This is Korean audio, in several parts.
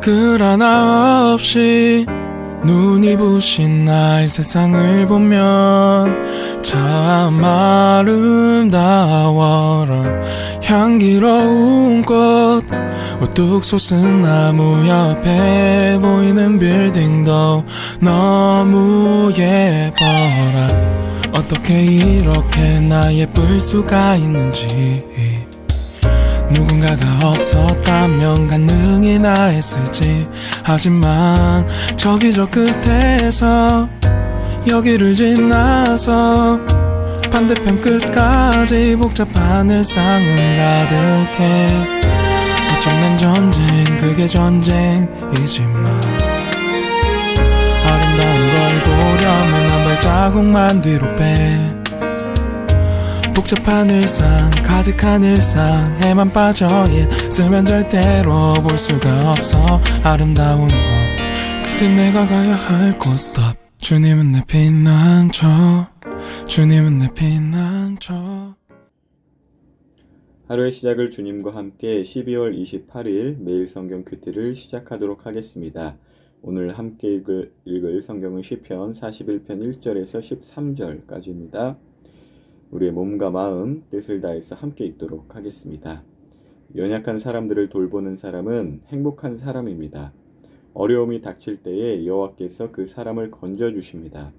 글 하나 없이 눈이 부신 나의 세상을 보면 참 아름다워라. 향기로운 꽃 우뚝 솟은 나무 옆에 보이는 빌딩도 너무 예뻐라. 어떻게 이렇게 나 예쁠 수가 있는지 누군가가 없었다면 가능이나 했을지. 하지만 저기 저 끝에서 여기를 지나서 반대편 끝까지 복잡한 일상은 가득해. 엄청난 전쟁, 그게 전쟁이지만 아름다운 걸 보려면 한 발자국만 뒤로 빼. 복잡한 일상, 가득한 일상에만 빠져 있으면 절대로 볼 수가 없어 아름다운 거. 그때 내가 가야 할 곳 stop. 주님은 내 피난처, 주님은 내 피난처. 하루의 시작을 주님과 함께 12월 28일 매일 성경 큐티를 시작하도록 하겠습니다. 오늘 함께 읽을 성경은 시편 41편 1절에서 13절까지입니다. 우리의 몸과 마음, 뜻을 다해서 함께 읽도록 하겠습니다. 연약한 사람들을 돌보는 사람은 행복한 사람입니다. 어려움이 닥칠 때에 여호와께서 그 사람을 건져주십니다.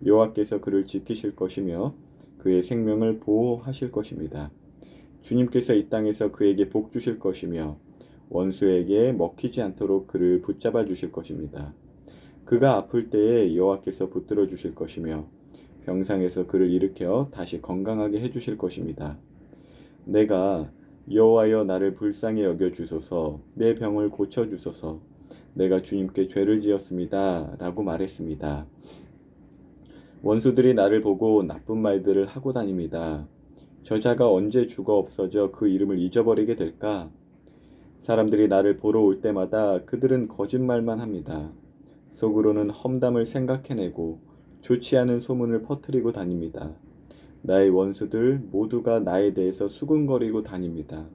여호와께서 그를 지키실 것이며 그의 생명을 보호하실 것입니다. 주님께서 이 땅에서 그에게 복 주실 것이며 원수에게 먹히지 않도록 그를 붙잡아 주실 것입니다. 그가 아플 때에 여호와께서 붙들어 주실 것이며 병상에서 그를 일으켜 다시 건강하게 해주실 것입니다. 내가 여호와여 나를 불쌍히 여겨주소서, 내 병을 고쳐주소서, 내가 주님께 죄를 지었습니다 라고 말했습니다. 원수들이 나를 보고 나쁜 말들을 하고 다닙니다. 저자가 언제 죽어 없어져 그 이름을 잊어버리게 될까? 사람들이 나를 보러 올 때마다 그들은 거짓말만 합니다. 속으로는 험담을 생각해내고 좋지 않은 소문을 퍼뜨리고 다닙니다. 나의 원수들 모두가 나에 대해서 수군거리고 다닙니다.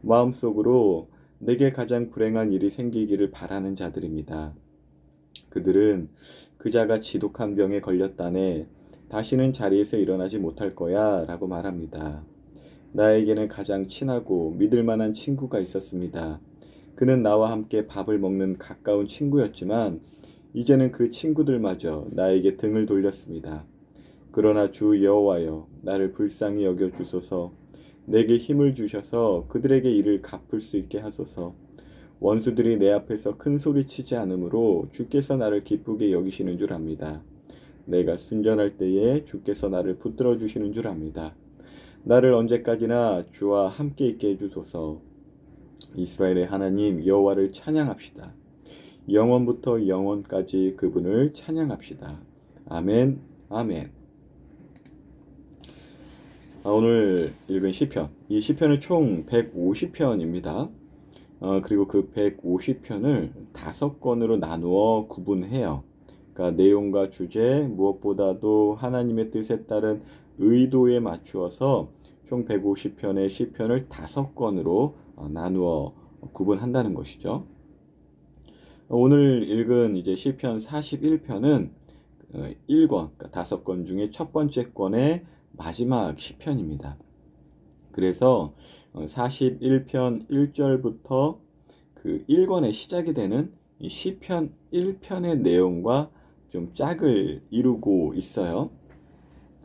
마음속으로 내게 가장 불행한 일이 생기기를 바라는 자들입니다. 그들은 그자가 지독한 병에 걸렸다네 다시는 자리에서 일어나지 못할 거야 라고 말합니다. 나에게는 가장 친하고 믿을 만한 친구가 있었습니다. 그는 나와 함께 밥을 먹는 가까운 친구였지만 이제는 그 친구들마저 나에게 등을 돌렸습니다. 그러나 주 여호와여 나를 불쌍히 여겨 주소서, 내게 힘을 주셔서 그들에게 이를 갚을 수 있게 하소서. 원수들이 내 앞에서 큰 소리 치지 않으므로 주께서 나를 기쁘게 여기시는 줄 압니다. 내가 순전할 때에 주께서 나를 붙들어 주시는 줄 압니다. 나를 언제까지나 주와 함께 있게 해주소서. 이스라엘의 하나님 여호와를 찬양합시다. 영원부터 영원까지 그분을 찬양합시다. 아멘, 아멘. 오늘 읽은 시편, 이 시편은 총 150편입니다. 그리고 그 150편을 5권으로 나누어 구분해요. 그러니까 내용과 주제, 무엇보다도 하나님의 뜻에 따른 의도에 맞추어서 총 150편의 시편을 5권으로 나누어 구분한다는 것이죠. 오늘 읽은 이제 시편 41편은 1권, 그러니까 5권 중에 첫 번째 권의 마지막 시편입니다. 그래서 41편 1절부터 그 1권의 시작이 되는 이 시편 1편의 내용과 좀 짝을 이루고 있어요.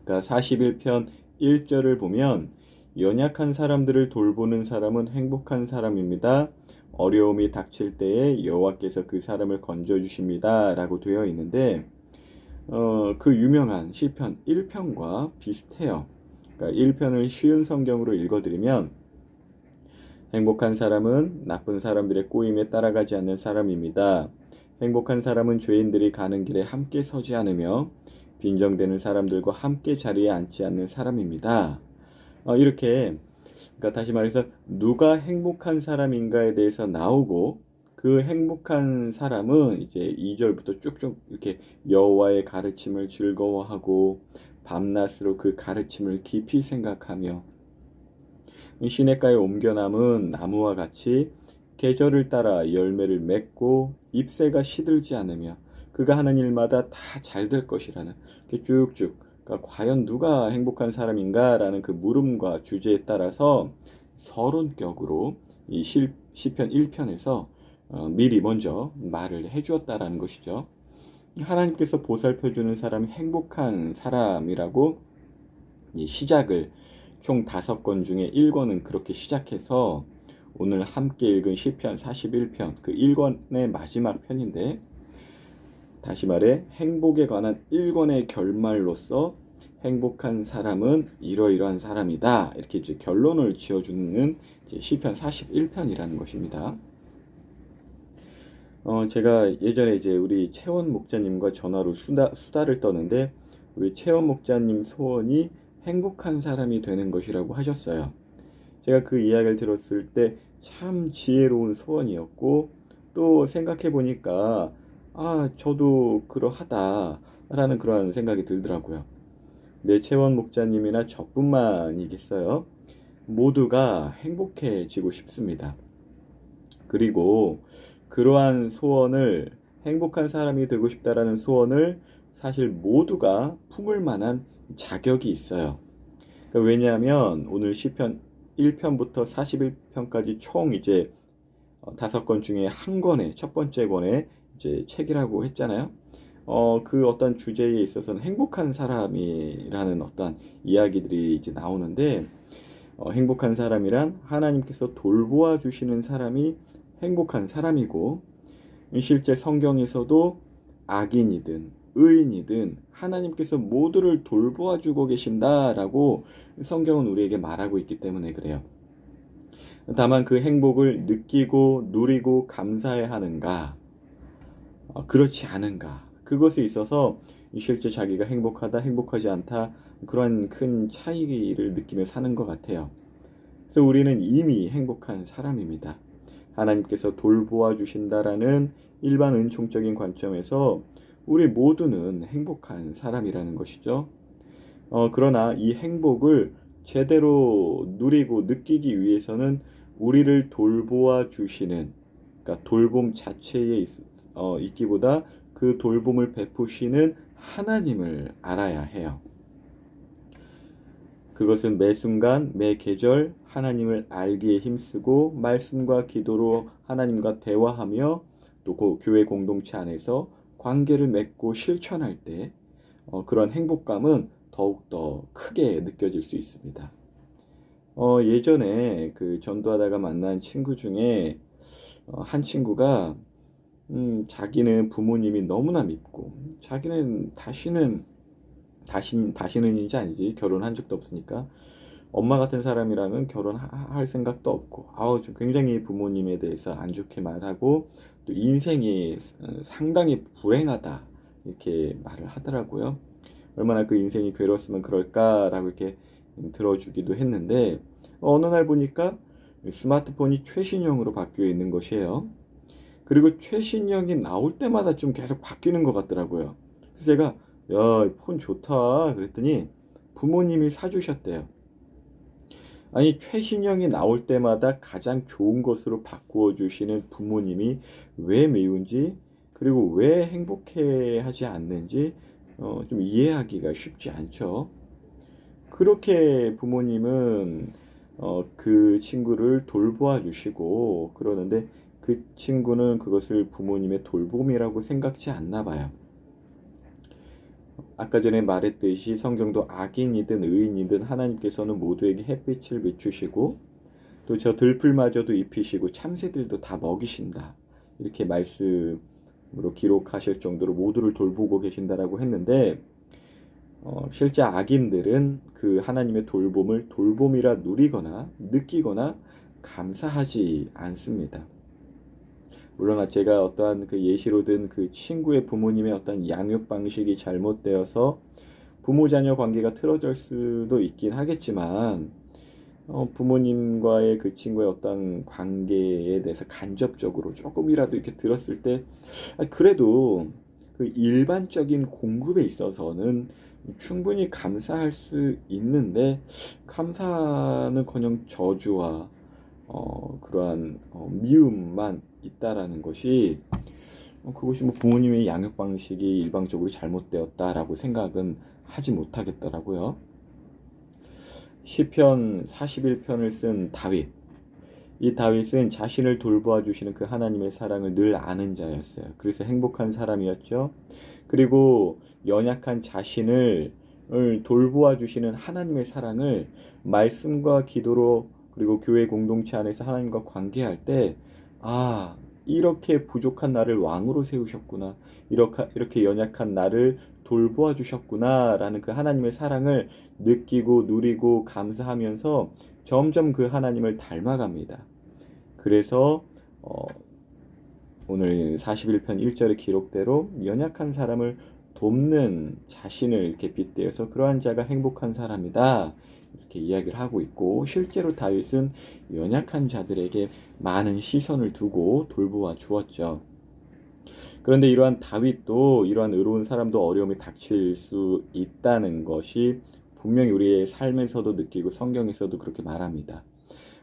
그러니까 41편 1절을 보면 연약한 사람들을 돌보는 사람은 행복한 사람입니다. 어려움이 닥칠 때에 여호와께서 그 사람을 건져주십니다 라고 되어 있는데 그 유명한 시편 1편과 비슷해요. 그러니까 1편을 쉬운 성경으로 읽어드리면 행복한 사람은 나쁜 사람들의 꼬임에 따라가지 않는 사람입니다. 행복한 사람은 죄인들이 가는 길에 함께 서지 않으며 빈정대는 사람들과 함께 자리에 앉지 않는 사람입니다. 이렇게 그러니까 다시 말해서 누가 행복한 사람인가에 대해서 나오고 그 행복한 사람은 이제 2절부터 쭉쭉 이렇게 여호와의 가르침을 즐거워하고 밤낮으로 그 가르침을 깊이 생각하며 시냇가에 옮겨 남은 나무와 같이 계절을 따라 열매를 맺고 잎새가 시들지 않으며 그가 하는 일마다 다 잘 될 것이라는 이렇게 쭉쭉. 그러니까 과연 누가 행복한 사람인가라는 그 물음과 주제에 따라서 서론격으로 이 시편 1편에서 미리 먼저 말을 해주었다라는 것이죠. 하나님께서 보살펴주는 사람이 행복한 사람이라고 이 시작을 총 5권 중에 1권은 그렇게 시작해서 오늘 함께 읽은 시편 41편 그 1권의 마지막 편인데, 다시 말해 행복에 관한 1권의 결말로서 행복한 사람은 이러이러한 사람이다, 이렇게 이제 결론을 지어주는 이제 시편 41편이라는 것입니다. 제가 예전에 이제 우리 채원 목자님과 전화로 수다를 떠는데, 우리 채원 목자님 소원이 행복한 사람이 되는 것이라고 하셨어요. 제가 그 이야기를 들었을 때 참 지혜로운 소원이었고, 또 생각해 보니까 저도 그러하다라는 그런 생각이 들더라고요. 내 채원 목자님이나 저뿐만이겠어요. 모두가 행복해지고 싶습니다. 그리고 그러한 소원을, 행복한 사람이 되고 싶다라는 소원을 사실 모두가 품을 만한 자격이 있어요. 그러니까 왜냐하면 오늘 시편 1편부터 41편까지 총 이제 5권 중에 한 권의 첫 번째 권의 이제 책이라고 했잖아요. 그 어떤 주제에 있어서는 행복한 사람이라는 어떤 이야기들이 이제 나오는데, 행복한 사람이란 하나님께서 돌보아 주시는 사람이 행복한 사람이고, 실제 성경에서도 악인이든 의인이든 하나님께서 모두를 돌보아 주고 계신다라고 성경은 우리에게 말하고 있기 때문에 그래요. 다만 그 행복을 느끼고 누리고 감사해야 하는가, 그렇지 않은가, 그것에 있어서 실제 자기가 행복하다 행복하지 않다 그런 큰 차이를 느끼며 사는 것 같아요. 그래서 우리는 이미 행복한 사람입니다. 하나님께서 돌보아 주신다라는 일반 은총적인 관점에서 우리 모두는 행복한 사람이라는 것이죠. 그러나 이 행복을 제대로 누리고 느끼기 위해서는 우리를 돌보아 주시는, 그러니까 돌봄 자체에 있기보다 그 돌봄을 베푸시는 하나님을 알아야 해요. 그것은 매 순간 매 계절 하나님을 알기에 힘쓰고 말씀과 기도로 하나님과 대화하며 또 그 교회 공동체 안에서 관계를 맺고 실천할 때 그런 행복감은 더욱더 크게 느껴질 수 있습니다. 예전에 그 전도하다가 만난 친구 중에 한 친구가 자기는 부모님이 너무나 믿고, 자기는 다시는인지 아니지 결혼한 적도 없으니까 엄마 같은 사람이라면 결혼할 생각도 없고, 좀 굉장히 부모님에 대해서 안 좋게 말하고 또 인생이 상당히 불행하다 이렇게 말을 하더라고요. 얼마나 그 인생이 괴로웠으면 그럴까라고 이렇게 들어주기도 했는데, 어느 날 보니까 스마트폰이 최신형으로 바뀌어 있는 것이에요. 그리고 최신형이 나올 때마다 좀 계속 바뀌는 것 같더라고요. 그래서 제가 야, 폰 좋다 그랬더니 부모님이 사주셨대요. 아니, 최신형이 나올 때마다 가장 좋은 것으로 바꾸어 주시는 부모님이 왜 미운지, 그리고 왜 행복해 하지 않는지 좀 이해하기가 쉽지 않죠. 그렇게 부모님은 그 친구를 돌보아 주시고 그러는데, 그 친구는 그것을 부모님의 돌봄이라고 생각지 않나 봐요. 아까 전에 말했듯이 성경도 악인이든 의인이든 하나님께서는 모두에게 햇빛을 비추시고 또 저 들풀마저도 입히시고 참새들도 다 먹이신다, 이렇게 말씀으로 기록하실 정도로 모두를 돌보고 계신다라고 했는데, 실제 악인들은 그 하나님의 돌봄을 돌봄이라 누리거나 느끼거나 감사하지 않습니다. 물론 제가 어떠한 그 예시로 든 그 친구의 부모님의 어떤 양육 방식이 잘못되어서 부모 자녀 관계가 틀어질 수도 있긴 하겠지만, 부모님과의 그 친구의 어떤 관계에 대해서 간접적으로 조금이라도 이렇게 들었을 때 그래도 그 일반적인 공급에 있어서는 충분히 감사할 수 있는데, 감사는커녕 저주와 그러한 미움만 있다라는 것이 그것이 뭐 부모님의 양육 방식이 일방적으로 잘못되었다라고 생각은 하지 못하겠더라고요. 시편 41편을 쓴 다윗. 이 다윗은 자신을 돌보아 주시는 그 하나님의 사랑을 늘 아는 자였어요. 그래서 행복한 사람이었죠. 그리고 연약한 자신을 돌보아 주시는 하나님의 사랑을 말씀과 기도로 그리고 교회 공동체 안에서 하나님과 관계할 때, 아, 이렇게 부족한 나를 왕으로 세우셨구나. 이렇게 연약한 나를 돌보아 주셨구나. 라는 그 하나님의 사랑을 느끼고 누리고 감사하면서 점점 그 하나님을 닮아갑니다. 그래서 오늘 41편 1절의 기록대로 연약한 사람을 돕는 자신을 이렇게 빗대어서 그러한 자가 행복한 사람이다. 이렇게 이야기를 하고 있고, 실제로 다윗은 연약한 자들에게 많은 시선을 두고 돌보아 주었죠. 그런데 이러한 다윗도, 이러한 의로운 사람도 어려움이 닥칠 수 있다는 것이 분명히 우리의 삶에서도 느끼고 성경에서도 그렇게 말합니다.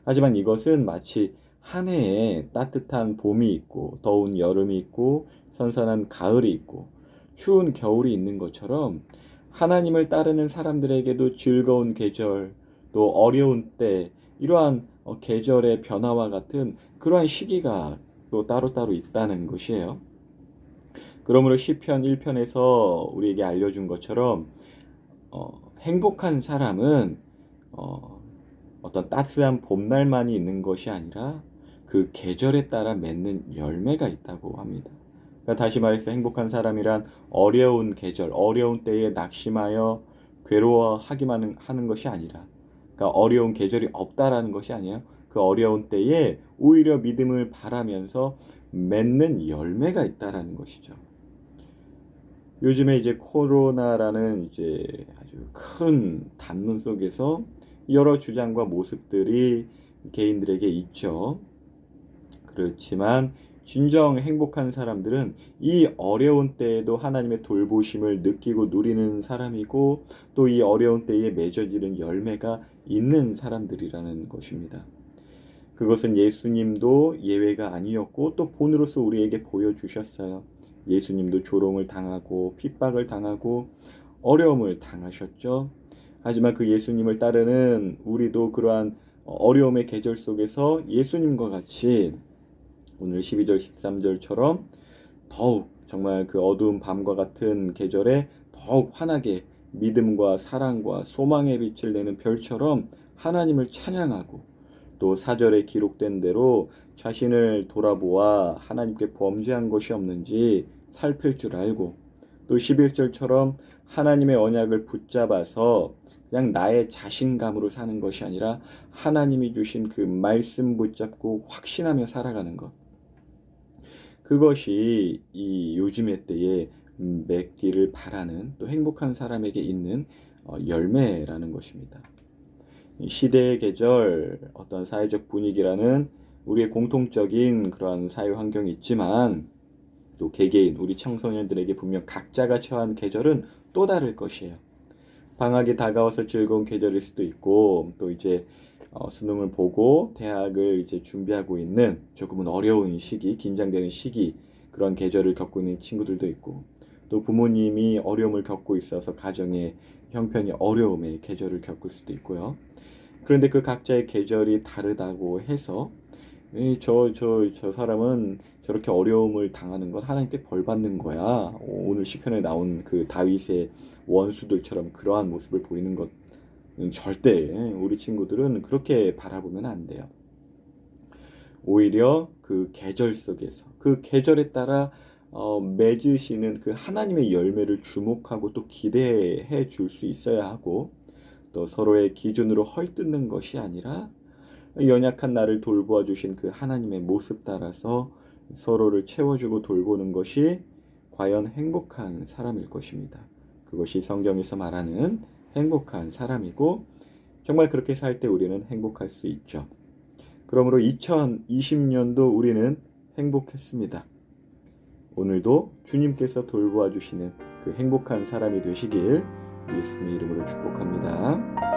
하지만 이것은 마치 한 해에 따뜻한 봄이 있고 더운 여름이 있고 선선한 가을이 있고 추운 겨울이 있는 것처럼 하나님을 따르는 사람들에게도 즐거운 계절, 또 어려운 때, 이러한 계절의 변화와 같은 그러한 시기가 또 따로따로 있다는 것이에요. 그러므로 시편 1편에서 우리에게 알려준 것처럼 행복한 사람은 어떤 따스한 봄날만이 있는 것이 아니라 그 계절에 따라 맺는 열매가 있다고 합니다. 그러니까 다시 말해서 행복한 사람이란 어려운 계절, 어려운 때에 낙심하여 괴로워하기만 하는 것이 아니라, 그러니까 어려운 계절이 없다라는 것이 아니에요. 그 어려운 때에 오히려 믿음을 바라면서 맺는 열매가 있다라는 것이죠. 요즘에 이제 코로나라는 이제 아주 큰 담론 속에서 여러 주장과 모습들이 개인들에게 있죠. 그렇지만 진정 행복한 사람들은 이 어려운 때에도 하나님의 돌보심을 느끼고 누리는 사람이고, 또 이 어려운 때에 맺어지는 열매가 있는 사람들이라는 것입니다. 그것은 예수님도 예외가 아니었고 또 본으로서 우리에게 보여주셨어요. 예수님도 조롱을 당하고 핍박을 당하고 어려움을 당하셨죠. 하지만 그 예수님을 따르는 우리도 그러한 어려움의 계절 속에서 예수님과 같이 오늘 12절 13절처럼 더욱 정말 그 어두운 밤과 같은 계절에 더욱 환하게 믿음과 사랑과 소망의 빛을 내는 별처럼 하나님을 찬양하고, 또 4절에 기록된 대로 자신을 돌아보아 하나님께 범죄한 것이 없는지 살필 줄 알고, 또 11절처럼 하나님의 언약을 붙잡아서 그냥 나의 자신감으로 사는 것이 아니라 하나님이 주신 그 말씀 붙잡고 확신하며 살아가는 것, 그것이 이 요즘의 때에 맺기를 바라는, 또 행복한 사람에게 있는 열매라는 것입니다. 시대의 계절, 어떤 사회적 분위기라는 우리의 공통적인 그런 사회 환경이 있지만, 또 개개인 우리 청소년들에게 분명 각자가 처한 계절은 또 다를 것이에요. 방학이 다가와서 즐거운 계절일 수도 있고, 또 이제 수능을 보고 대학을 이제 준비하고 있는 조금은 어려운 시기, 긴장되는 시기, 그런 계절을 겪고 있는 친구들도 있고, 또 부모님이 어려움을 겪고 있어서 가정의 형편이 어려움의 계절을 겪을 수도 있고요. 그런데 그 각자의 계절이 다르다고 해서 저 사람은 저렇게 어려움을 당하는 건 하나님께 벌 받는 거야, 오늘 시편에 나온 그 다윗의 원수들처럼 그러한 모습을 보이는 것은 절대 우리 친구들은 그렇게 바라보면 안 돼요. 오히려 그 계절 속에서 그 계절에 따라 맺으시는 그 하나님의 열매를 주목하고 또 기대해 줄 수 있어야 하고, 또 서로의 기준으로 헐뜯는 것이 아니라 연약한 나를 돌보아 주신 그 하나님의 모습 따라서 서로를 채워주고 돌보는 것이 과연 행복한 사람일 것입니다. 그것이 성경에서 말하는 행복한 사람이고, 정말 그렇게 살 때 우리는 행복할 수 있죠. 그러므로 2020년도 우리는 행복했습니다. 오늘도 주님께서 돌보아 주시는 그 행복한 사람이 되시길 예수님의 이름으로 축복합니다.